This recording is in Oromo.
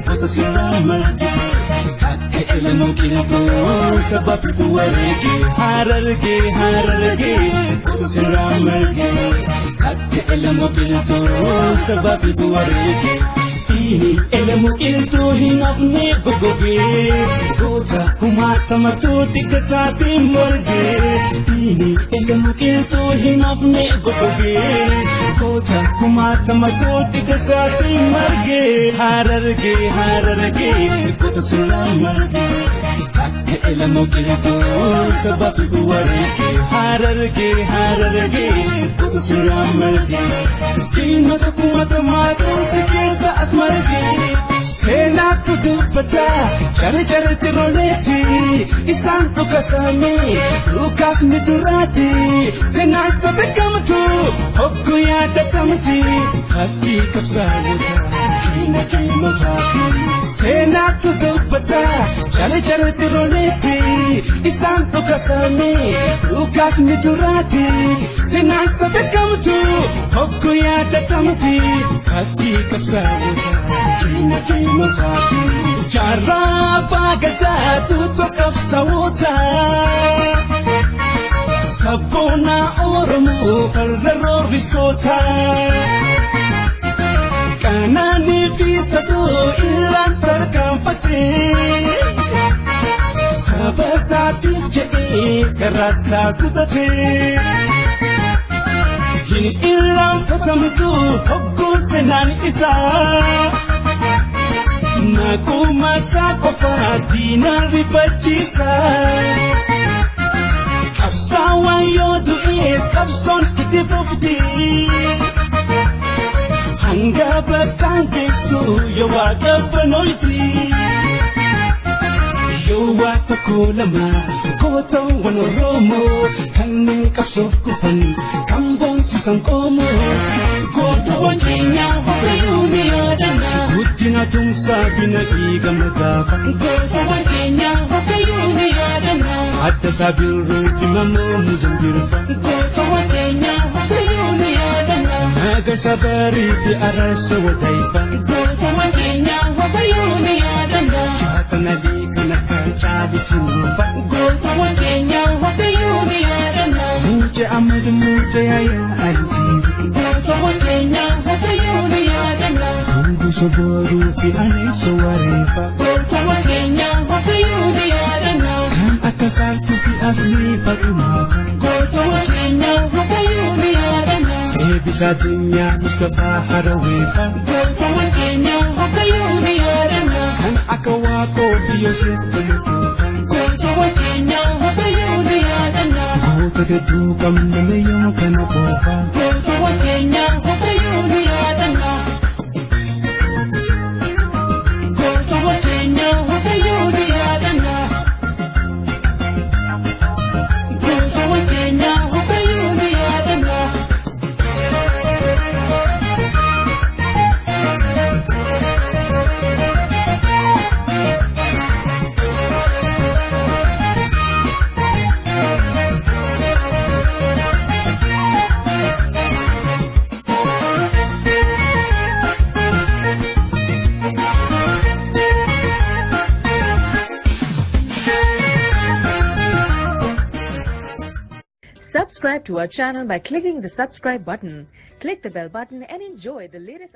Kota sirraa marge akka ilmoo qilxuu sabaa fi warree Hararge kota sirraa marge akka ilmoo qilxuu sabaa fi warree Elemu iltu hinafne gogoge Kota kumata matuti kasati morge Elemu iltu hinafne gogoge Kota kumata matuti kasati morge Hararge kota sirraa marge Akka elemu iltu sabafi warrege Hararge kota sirraa marge Jimata kumata matu sikesa asmarge Senatu dubbata Chare tiroleti Isan dhukasame Lukas miturati Senasa bekamtu Hoggu yaadatamti Fakki kabsaawota Jina jimotati Senatu dubbata Chare tiroleti Isan dhukasame Lukas miturati Senasa bekamtu Hoggu yaadatamti Fakki kabsaawota Jina jimotati Jarraba gatatu tokaf sawota Sabona oromo farrero riskota Kanani fisatu ilan tarkamfate Sabasati jee karasa kutate Hin ilan fatamtu hoggu senan isa Nakuma sakofa dina rifachisa Kapsawa yodu is kapson itifufti Hanga bakang desu yawaga panoiti Yawata kulama koto wanoromo Kaning kapsok kufan kambong susang komo Koto wangenya wakayumi adana Ujina tung sabi na igamadafa Koto wangenya wakayumi adana Ata sabi rufi mamo muzambirfa Koto wangenya wakayumi adana Naga sabari fi arasa wataifa Koto wangenya wakayumi adana Chata nalika nakachabi sinufa Koto wangenya wakayumi adana Muje amad muje aya ahisiri Koto wangenya wakayumi adana Mungu soboru fi aneso warefa Koto wangenya wakayumi adana Kan akasartu fi asli patumaka Koto wangenya wakayumi adana Ebisa dunya Mustafa harawefa Koto wangenya wakayumi adana Kan akawako fi Yosef pamutufa Koto wangenya wakayumi adana Koto kedu kamname yung kanapofa Koto wangenya wakayumi adana Koto wangenya wakayumi adana Koto wangenya wakayumi adana Subscribe to our channel by clicking the subscribe button. Click the bell button and enjoy the latest